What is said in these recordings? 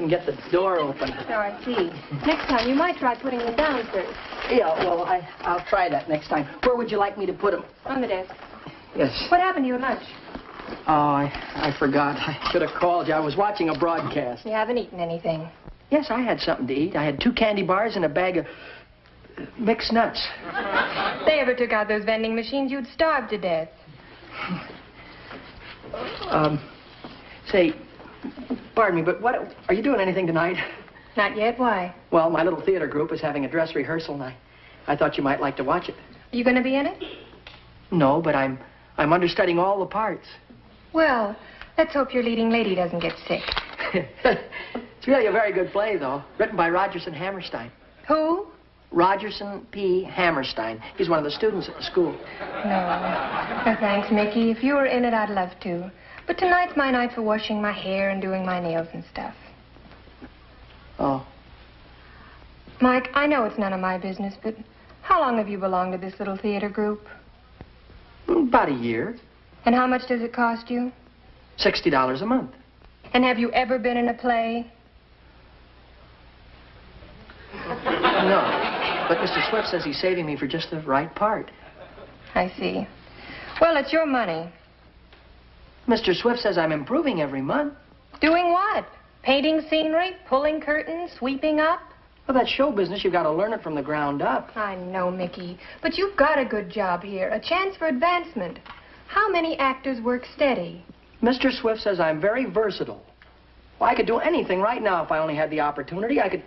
couldn't get the door open. Oh, I see. Next time, you might try putting them down first. Yeah, well, I'll try that next time. Where would you like me to put them? On the desk. Yes. What happened to your lunch? Oh, I forgot. I should have called you. I was watching a broadcast. You haven't eaten anything. Yes, I had something to eat. I had 2 candy bars and a bag of mixed nuts. If they ever took out those vending machines, you'd starve to death. Say, pardon me, but what are you doing anything tonight? Not yet. Why? Well, my little theater group is having a dress rehearsal, and I thought you might like to watch it. Are you going to be in it? No, but I'm understudying all the parts. Well, let's hope your leading lady doesn't get sick. It's really a very good play, though. Written by Rogerson Hammerstein. Who? Rogerson P. Hammerstein. He's one of the students at the school. No, thanks, Mickey. If you were in it, I'd love to. But tonight's my night for washing my hair and doing my nails and stuff. Oh. Mike, I know it's none of my business, but how long have you belonged to this little theater group? About a year. And how much does it cost you? $60 a month. And have you ever been in a play? No. But Mr. Swift says he's saving me for just the right part. I see. Well, it's your money. Mr. Swift says I'm improving every month. Doing what? Painting scenery, pulling curtains, sweeping up? Well, that's show business. You've got to learn it from the ground up. I know, Mickey. But you've got a good job here, a chance for advancement. How many actors work steady? Mr. Swift says I'm very versatile. Well, I could do anything right now if I only had the opportunity. I could...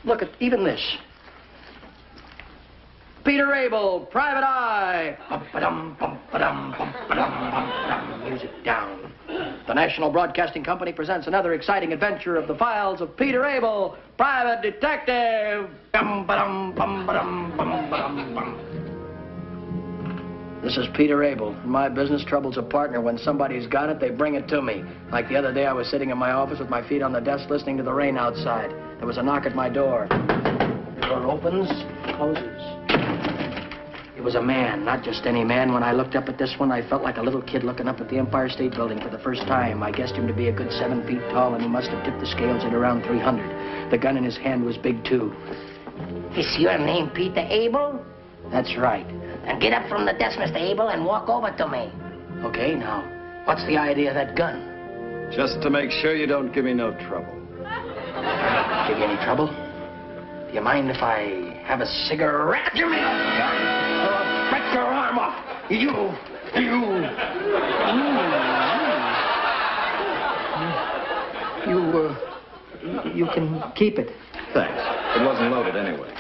Look at even this. Peter Abel, Private Eye. Bum-ba-dum, bum-ba-dum, bum-ba-dum, bum-ba-dum. Music down. The National Broadcasting Company presents another exciting adventure of the files of Peter Abel, Private Detective. Bum-ba-dum, bum-ba-dum, bum-ba-dum, bum. This is Peter Abel. In my business, trouble's a partner. When somebody's got it, they bring it to me. Like the other day, I was sitting in my office with my feet on the desk listening to the rain outside. There was a knock at my door. The door opens, closes. It was a man, not just any man. When I looked up at this one, I felt like a little kid looking up at the Empire State Building for the first time. I guessed him to be a good 7 feet tall, and he must have tipped the scales at around 300. The gun in his hand was big, too. Is your name Peter Abel? That's right. Then get up from the desk, Mr. Abel, and walk over to me. Okay, now, what's the idea of that gun? Just to make sure you don't give me no trouble. Give you any trouble? Do you mind if I have a cigarette? Give me a gun! Or I'll break your arm off. You can keep it. Thanks. It wasn't loaded anyway.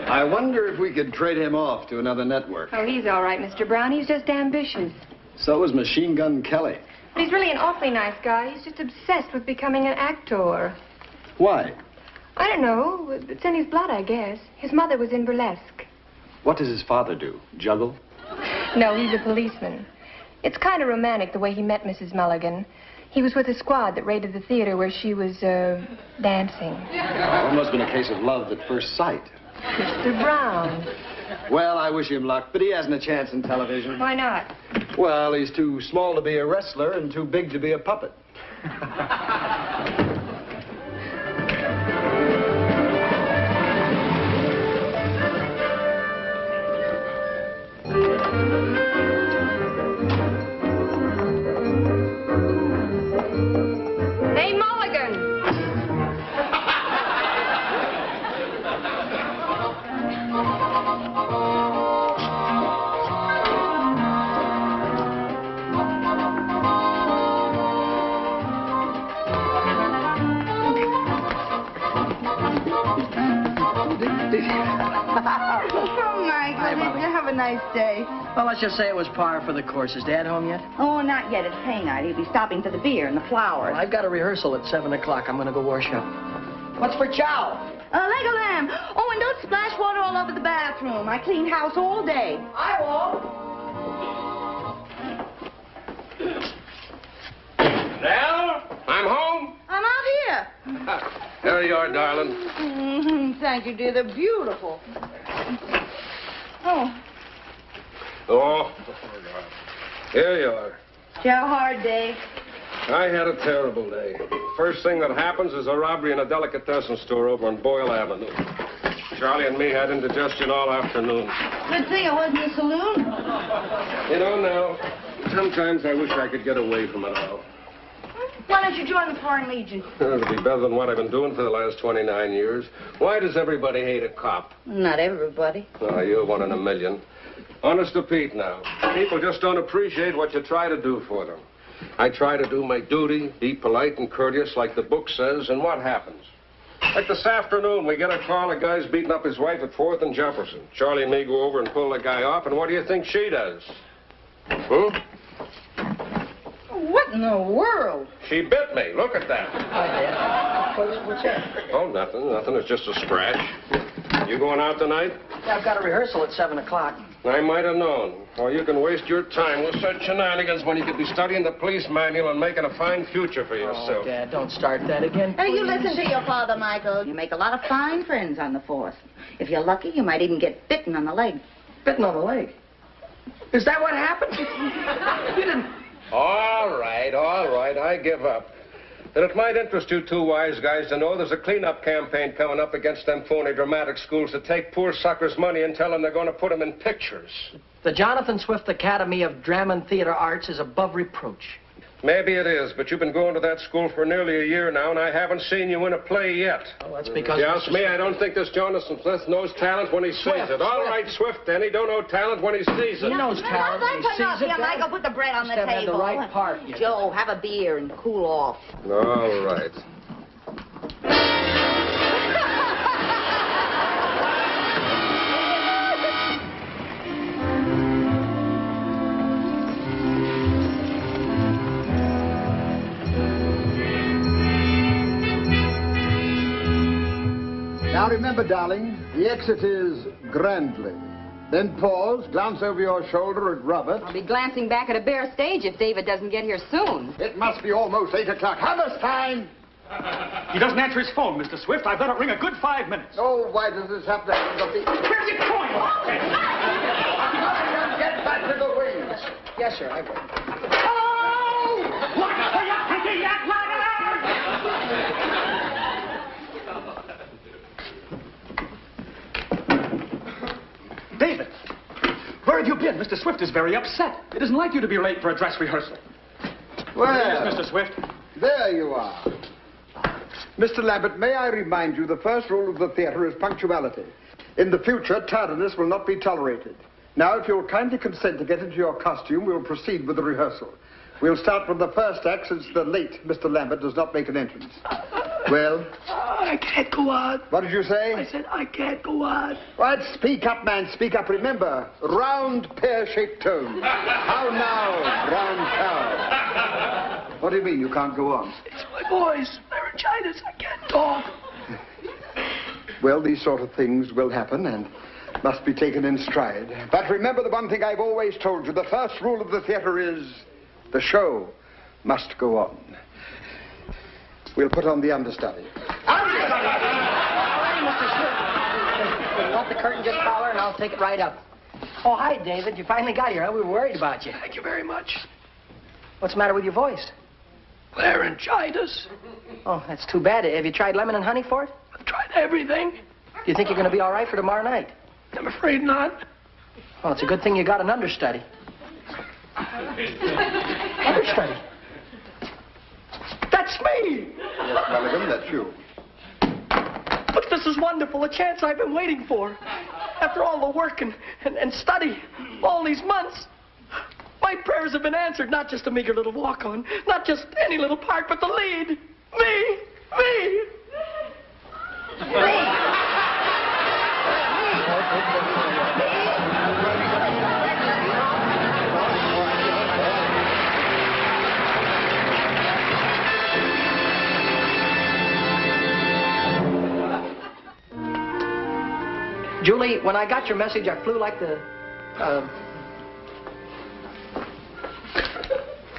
I wonder if we could trade him off to another network. Oh, he's all right, Mr. Brown. He's just ambitious. So is Machine Gun Kelly. But he's really an awfully nice guy. He's just obsessed with becoming an actor. Why? I don't know. It's in his blood, I guess. His mother was in burlesque. What does his father do? Juggle? No, he's a policeman. It's kind of romantic the way he met Mrs. Mulligan. He was with a squad that raided the theater where she was, dancing. Oh, it must have been a case of love at first sight. Mr. Brown. Well, I wish him luck, but he hasn't a chance in television. Why not? Well, he's too small to be a wrestler and too big to be a puppet. Hey, Mulligan! Oh, Michael, did you have a nice day? Well, let's just say it was par for the course. Is Dad home yet? Oh, not yet. It's pay night. He'll be stopping for the beer and the flowers. Well, I've got a rehearsal at 7 o'clock. I'm going to go wash up. What's for chow? Leg of lamb. Oh, and don't splash water all over the bathroom. I cleaned house all day. I won't. Well, I'm home. I'm out here. There you are, darling. Thank you, dear. They're beautiful. Oh. Oh, Here you are. Did you have a hard day? I had a terrible day. First thing that happens is a robbery in a delicatessen store over on Boyle Avenue. Charlie and me had indigestion all afternoon. Good thing it wasn't a saloon. You know, now, sometimes I wish I could get away from it all. Why don't you join the Foreign Legion? It'll be better than what I've been doing for the last 29 years. Why does everybody hate a cop? Not everybody. Oh, you're one in a million. Honest to Pete now. People just don't appreciate what you try to do for them. I try to do my duty, be polite and courteous like the book says, and what happens? Like this afternoon, we get a call, a guy's beating up his wife at 4th and Jefferson. Charlie and me go over and pull the guy off, and what do you think she does? What in the world? She bit me. Look at that. What's that? Oh, nothing. It's just a scratch. You going out tonight? Yeah, I've got a rehearsal at 7 o'clock. I might have known. Well, you can waste your time with such shenanigans when you could be studying the police manual and making a fine future for yourself. Oh, Dad, don't start that again, Hey, you please. listen to your father, Michael. You make a lot of fine friends on the force. If you're lucky, you might even get bitten on the leg. Bitten on the leg. Is that what happened? You didn't... All right. I give up. And it might interest you two wise guys to know there's a cleanup campaign coming up against them phony dramatic schools that take poor suckers' money and tell them they're going to put them in pictures. The Jonathan Swift Academy of Drama and Theater Arts is above reproach. Maybe it is, but you've been going to that school for nearly a year now, and I haven't seen you in a play yet. Oh, that's because... You ask me, I don't think this Jonathan Swift knows talent when he sees it. All right, Swift, then. He don't know talent when he sees it. He knows talent when he sees it, Here, Dad. Michael, put the bread on the Just haven't table. had the right part yet. Joe, have a beer and cool off. All right. Now remember, darling, the exit is grandly. Then pause, glance over your shoulder at Robert. I'll be glancing back at a bare stage if David doesn't get here soon. It must be almost 8 o'clock. Harvest time! He doesn't answer his phone, Mr. Swift. I've let it ring a good 5 minutes. Oh, why does this have to happen to me? Where's it going? Get back to the wings. Yes, sir, I will. Oh! What are you thinking, that David, where have you been? Mr. Swift is very upset. It isn't like you to be late for a dress rehearsal. Well, Yes, Mr. Swift. there you are. Mr. Lambert, may I remind you the first rule of the theater is punctuality. In the future, tardiness will not be tolerated. Now, if you'll kindly consent to get into your costume, we'll proceed with the rehearsal. We'll start from the first act since the late Mr. Lambert does not make an entrance. Well? I can't go on. What did you say? I said I can't go on. Right, speak up, man, speak up. Remember, round, pear-shaped tone. How now, round cow? What do you mean you can't go on? It's my voice. Laryngitis. I can't talk. Well, these sort of things will happen and must be taken in stride. But remember the one thing I've always told you. The first rule of the theater is the show must go on. We'll put on the understudy. All right, Mr. Swift. Let the curtain just collar and I'll take it right up. Oh, hi, David. You finally got here, huh? We were worried about you. Thank you very much. What's the matter with your voice? Laryngitis. Oh, that's too bad. Have you tried lemon and honey for it? I've tried everything. Do you think you're going to be all right for tomorrow night? I'm afraid not. Well, it's a good thing you got an understudy. Understudy? That's me! Yes, Mulligan, that's you. But this is wonderful, a chance I've been waiting for. After all the work and study, all these months, my prayers have been answered. Not just a meager little walk-on, not just any little part, but the lead. Me! Julie, when I got your message, I flew like the,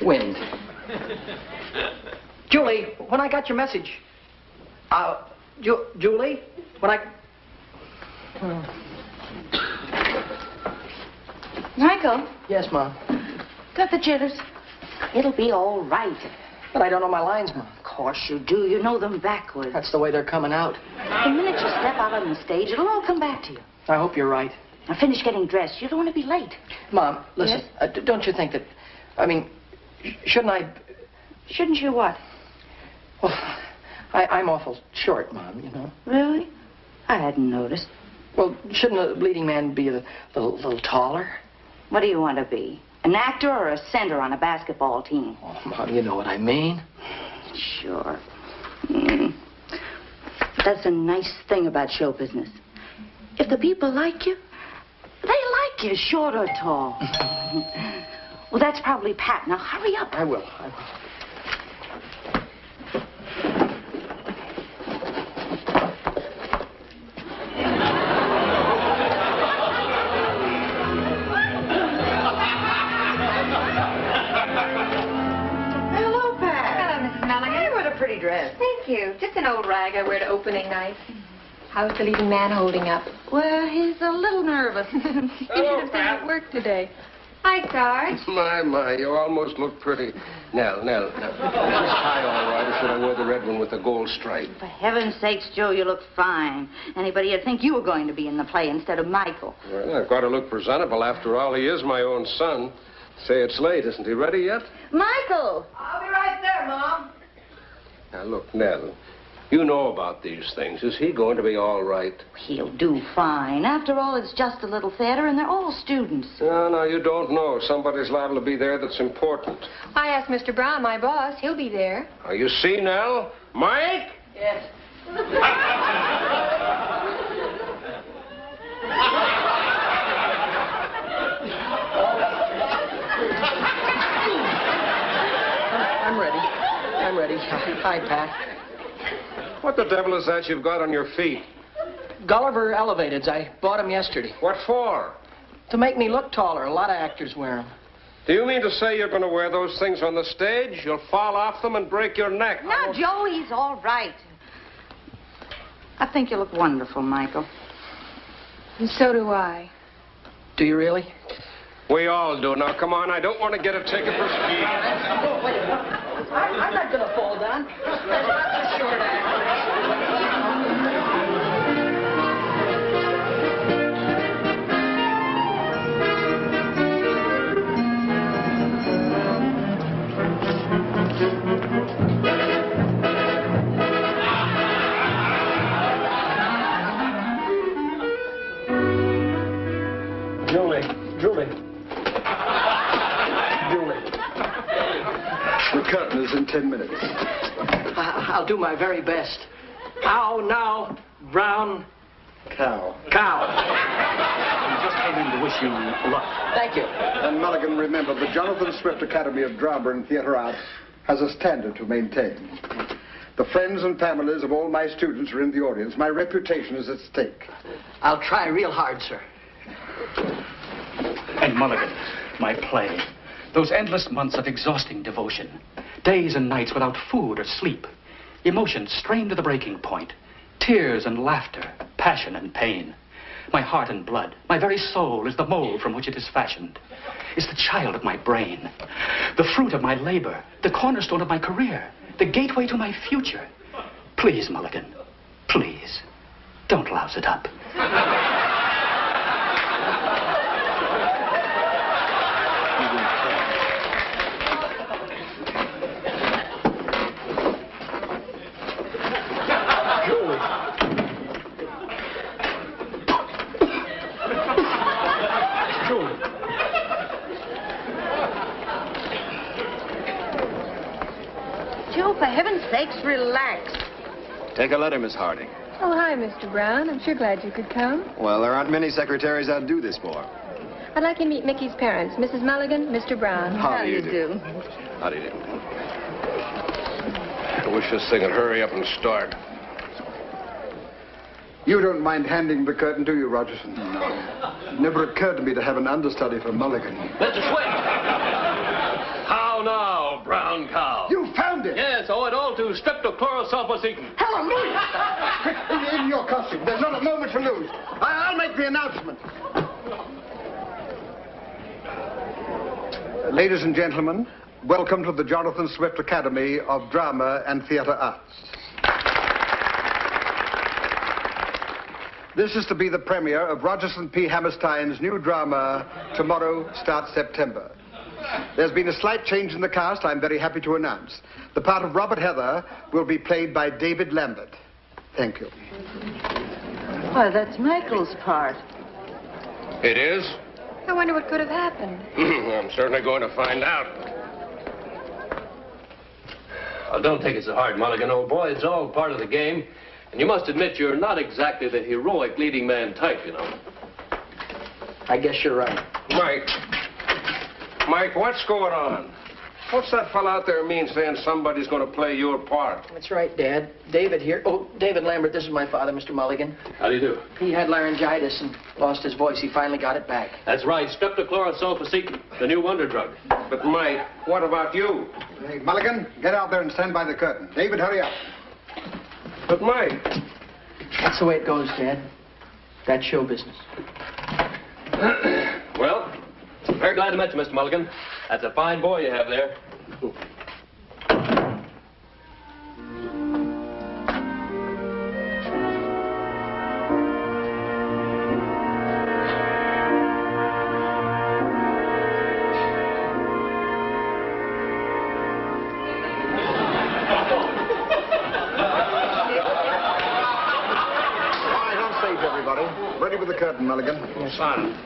wind. Julie, when I got your message, Julie, when I... Michael? Yes, Mom. Got the jitters. It'll be all right. But I don't know my lines, Mom. Of course you do. You know them backwards. That's the way they're coming out. The minute you step out on the stage, it'll all come back to you. I hope you're right. Now finish getting dressed. You don't want to be late. Mom, listen. Yes? Don't you think that... I mean, shouldn't I... Shouldn't you what? Well, I'm awful short, Mom, you know. Really? I hadn't noticed. Well, shouldn't a leading man be a little taller? What do you want to be? An actor or a center on a basketball team? Oh, Mom, you know what I mean. Sure. That's a nice thing about show business. If the people like you, they like you, short or tall. Well, that's probably Pat. Now, hurry up. I will. Hello, Pat. Hello, Mrs. Mulligan. What a pretty dress. Thank you. Just an old rag I wear to opening night. How's the leading man holding up? Well, he's a little nervous. He should have been at work today. Hi, Sarge. My, you almost look pretty. Nell. Is this tie all right, or should I wear the red one with the gold stripe? For heaven's sakes, Joe, you look fine. Anybody would think you were going to be in the play instead of Michael. Well, I've got to look presentable. After all, he is my own son. Say it's late. Isn't he ready yet? Michael! I'll be right there, Mom. Now, look, Nell, you know about these things. Is he going to be all right? He'll do fine. After all, it's just a little theater, and they're all students. No, you don't know. Somebody's liable to be there that's important. I asked Mr. Brown, my boss. He'll be there. Now, you see, Nell? Mike? Yes. I'm ready. Hi, Pat. What the devil is that you've got on your feet? Gulliver Elevateds. I bought them yesterday. What for? To make me look taller. A lot of actors wear them. Do you mean to say you're going to wear those things on the stage? You'll fall off them and break your neck. Now, Joe, he's all right. I think you look wonderful, Michael. And so do I. Do you really? We all do. Now, come on. I don't want to get a ticket for speed. Oh, wait. I'm not going to fall down. That's a short Julie. The curtain is in 10 minutes. I'll do my very best. How now, brown Cow. I just came in to wish you luck. Thank you. And Mulligan, remember, the Jonathan Swift Academy of Drama and Theatre Arts has a standard to maintain. The friends and families of all my students are in the audience. My reputation is at stake. I'll try real hard, sir. And Mulligan, my play. Those endless months of exhausting devotion. Days and nights without food or sleep. Emotions strained to the breaking point. Tears and laughter, passion and pain. My heart and blood, my very soul is the mold from which it is fashioned. It's the child of my brain. The fruit of my labor. The cornerstone of my career. The gateway to my future. Please, Mulligan, please, don't louse it up. Joe, for heaven's sakes, relax. Take a letter, Miss Harding. Oh, hi, Mr. Brown. I'm sure glad you could come. Well, there aren't many secretaries I'd do this for. I'd like you to meet Mickey's parents, Mrs. Mulligan, Mr. Brown. How do you do? How do you do? I wish this thing would hurry up and start. You don't mind handing the curtain, do you, Rogerson? No. It never occurred to me to have an understudy for Mulligan. Mr. Swift! How now, brown cow? You found it! Yes, owe it all to streptochlorosulfoseton. Hallelujah! Quick, in your costume. There's not a moment to lose. I'll make the announcement. Ladies and gentlemen, welcome to the Jonathan Swift Academy of Drama and Theatre Arts. This is to be the premiere of Rogerson P. Hammerstein's new drama, Tomorrow Starts September. There's been a slight change in the cast, I'm very happy to announce. The part of Robert Heather will be played by David Lambert. Thank you. Why, that's Michael's part. It is? I wonder what could have happened. I'm certainly going to find out. Oh, don't take it so hard, Mulligan, old boy. It's all part of the game. And you must admit you're not exactly the heroic leading man type, you know. I guess you're right. Mike, what's going on? What's that fella out there mean saying somebody's going to play your part? That's right, Dad. David here. Oh, David Lambert, this is my father, Mr. Mulligan. How do you do? He had laryngitis and lost his voice. He finally got it back. That's right, streptochlorosulfacetin, the new wonder drug. But, Mike, what about you? Hey, Mulligan, get out there and stand by the curtain. David, hurry up. But, Mike... That's the way it goes, Dad. That's show business. Well, very glad to meet you, Mr. Mulligan. That's a fine boy you have there. Ready with the curtain, Mulligan. Son,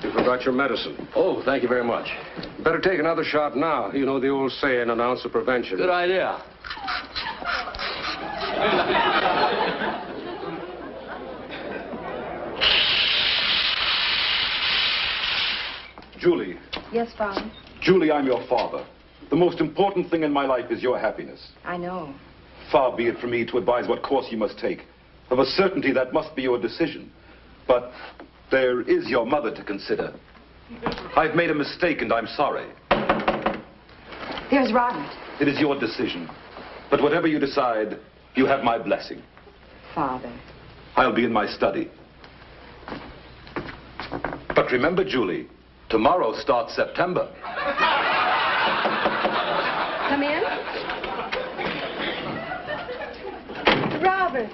you forgot your medicine. Oh, thank you very much. Better take another shot now. You know the old saying, an ounce of prevention. Good idea. Julie. Yes, Father. Julie, I'm your father. The most important thing in my life is your happiness. I know. Far be it from me to advise what course you must take. Of a certainty, that must be your decision. But there is your mother to consider. I've made a mistake, and I'm sorry. There's Robert. It is your decision. But whatever you decide, you have my blessing. Father. I'll be in my study. But remember, Julie, tomorrow starts September. Come in. Robert.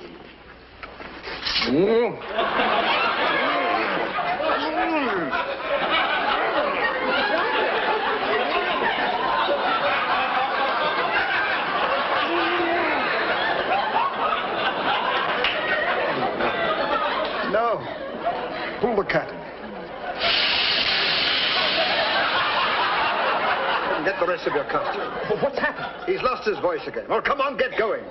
No. Pull the curtain. Get the rest of your costume. What's happened? He's lost his voice again. Well, come on, get going.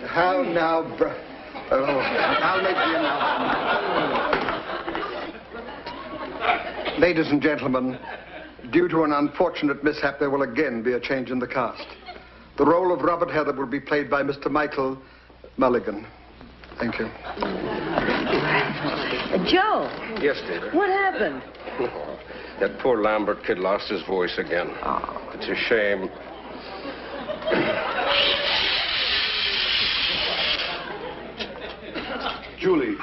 How now, Oh, I'll make the announcement. Ladies and gentlemen, due to an unfortunate mishap, there will again be a change in the cast. The role of Robert Heather will be played by Mr. Michael Mulligan. Thank you. Joe. Yes, dear. What happened? Oh, that poor Lambert kid lost his voice again. Oh. It's a shame. Julie.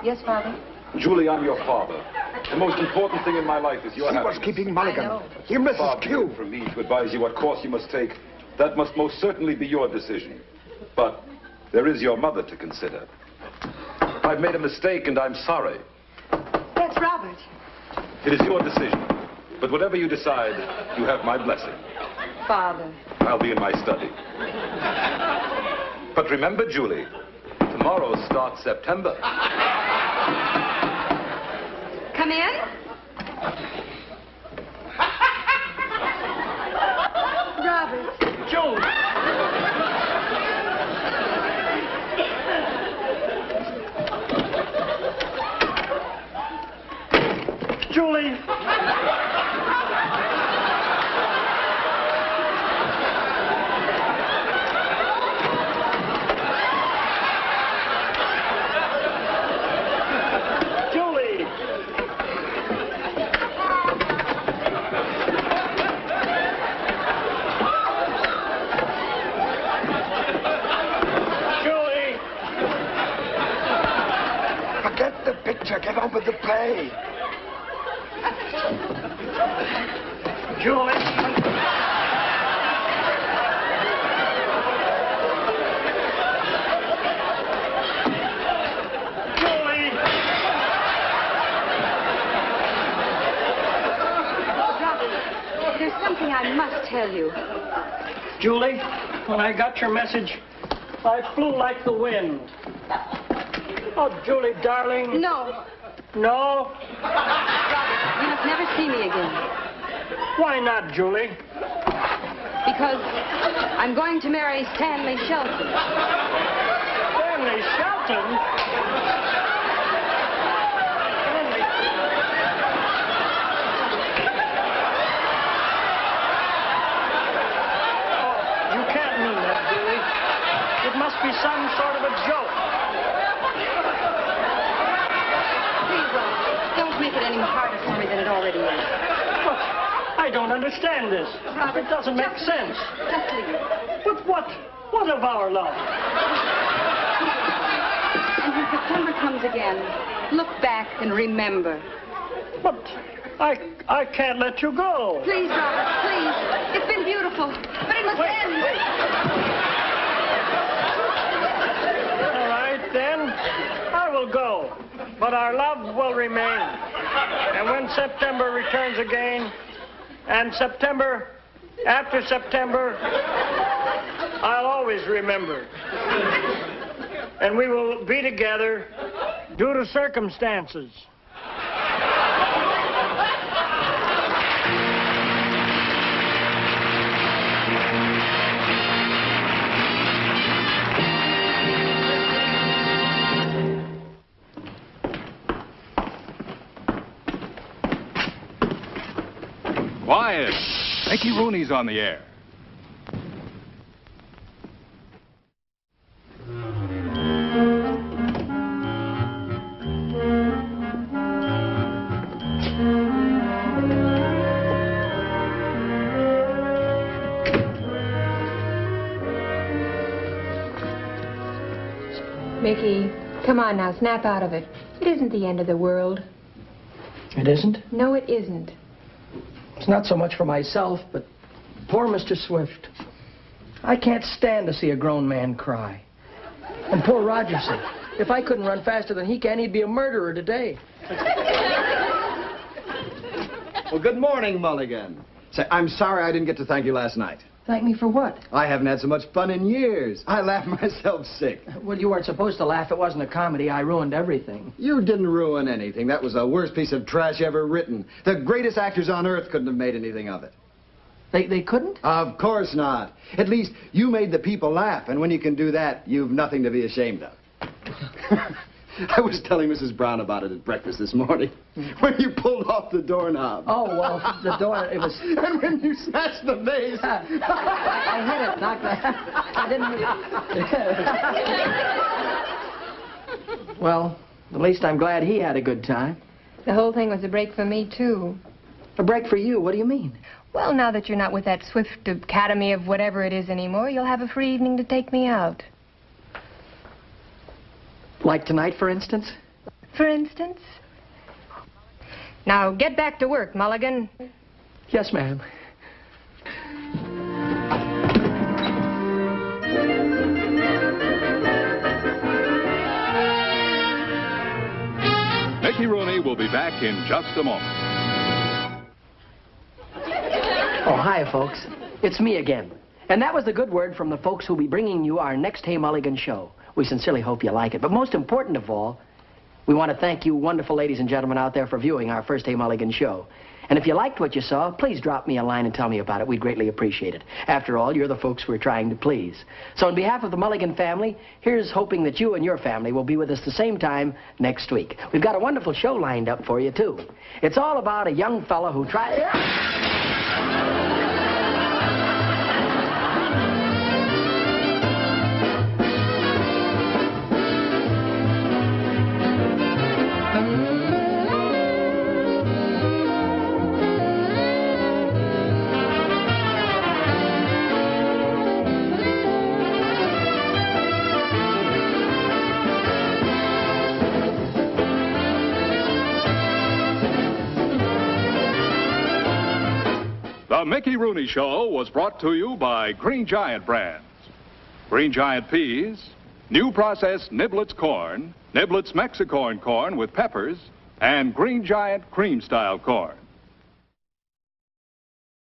Yes, Father? Julie, I'm your father. The most important thing in my life is your happiness. He was keeping Mulligan. You missed his cue. For me to advise you what course you must take, that must most certainly be your decision. But there is your mother to consider. I've made a mistake, and I'm sorry. That's Robert. It is your decision. But whatever you decide, you have my blessing. Father. I'll be in my study. But remember, Julie, tomorrow starts September. Come in. Robert. Joe. Julie. Julie. Julie. There's something I must tell you. Julie, when I got your message, I flew like the wind. Oh, Julie, darling. No. No? You must never see me again. Why not, Julie? Because I'm going to marry Stanley Shelton. Stanley Shelton? You can't mean that, Julie. It must be some sort of a joke. Please, Robert, don't make it any harder for me than it already is. But I don't understand this. Robert, it doesn't make sense. Just leave it. But what of our love? And when September comes again, look back and remember. But I can't let you go. Please, Robert, please. It's been beautiful, but it must end. All right, then. I will go. But our love will remain. And when September returns again, and September, after September, I'll always remember. And we will be together due to circumstances. Quiet. Mickey Rooney's on the air. Mickey, come on now, snap out of it. It isn't the end of the world. It isn't? No, it isn't. It's not so much for myself, but poor Mr. Swift. I can't stand to see a grown man cry. And poor Rogerson. If I couldn't run faster than he can, he'd be a murderer today. Well, good morning, Mulligan. Say, I'm sorry I didn't get to thank you last night. Thank me for what? I haven't had so much fun in years. I laughed myself sick. Well, you weren't supposed to laugh. It wasn't a comedy. I ruined everything. You didn't ruin anything. That was the worst piece of trash ever written. The greatest actors on earth couldn't have made anything of it. They couldn't? Of course not. At least you made the people laugh, and when you can do that, you've nothing to be ashamed of. I was telling Mrs. Brown about it at breakfast this morning. When you pulled off the doorknob. Oh, well, the door, it was... And when you smashed the vase. I hit it, knocked that. I didn't... Well, at least I'm glad he had a good time. The whole thing was a break for me, too. A break for you? What do you mean? Well, now that you're not with that Swift Academy of whatever it is anymore, you'll have a free evening to take me out. Like tonight, for instance? For instance? Now, get back to work, Mulligan. Yes, ma'am. Mickey Rooney will be back in just a moment. Oh, hi, folks. It's me again. And that was the good word from the folks who'll be bringing you our next Hey Mulligan show. We sincerely hope you like it. But most important of all, we want to thank you wonderful ladies and gentlemen out there for viewing our first Hey Mulligan show. And if you liked what you saw, please drop me a line and tell me about it. We'd greatly appreciate it. After all, you're the folks we're trying to please. So on behalf of the Mulligan family, here's hoping that you and your family will be with us the same time next week. We've got a wonderful show lined up for you, too. It's all about a young fellow who tried... The Mickey Rooney Show was brought to you by Green Giant brands. Green Giant peas, new processed Niblets corn, Niblets Mexicorn corn with peppers, and Green Giant cream-style corn.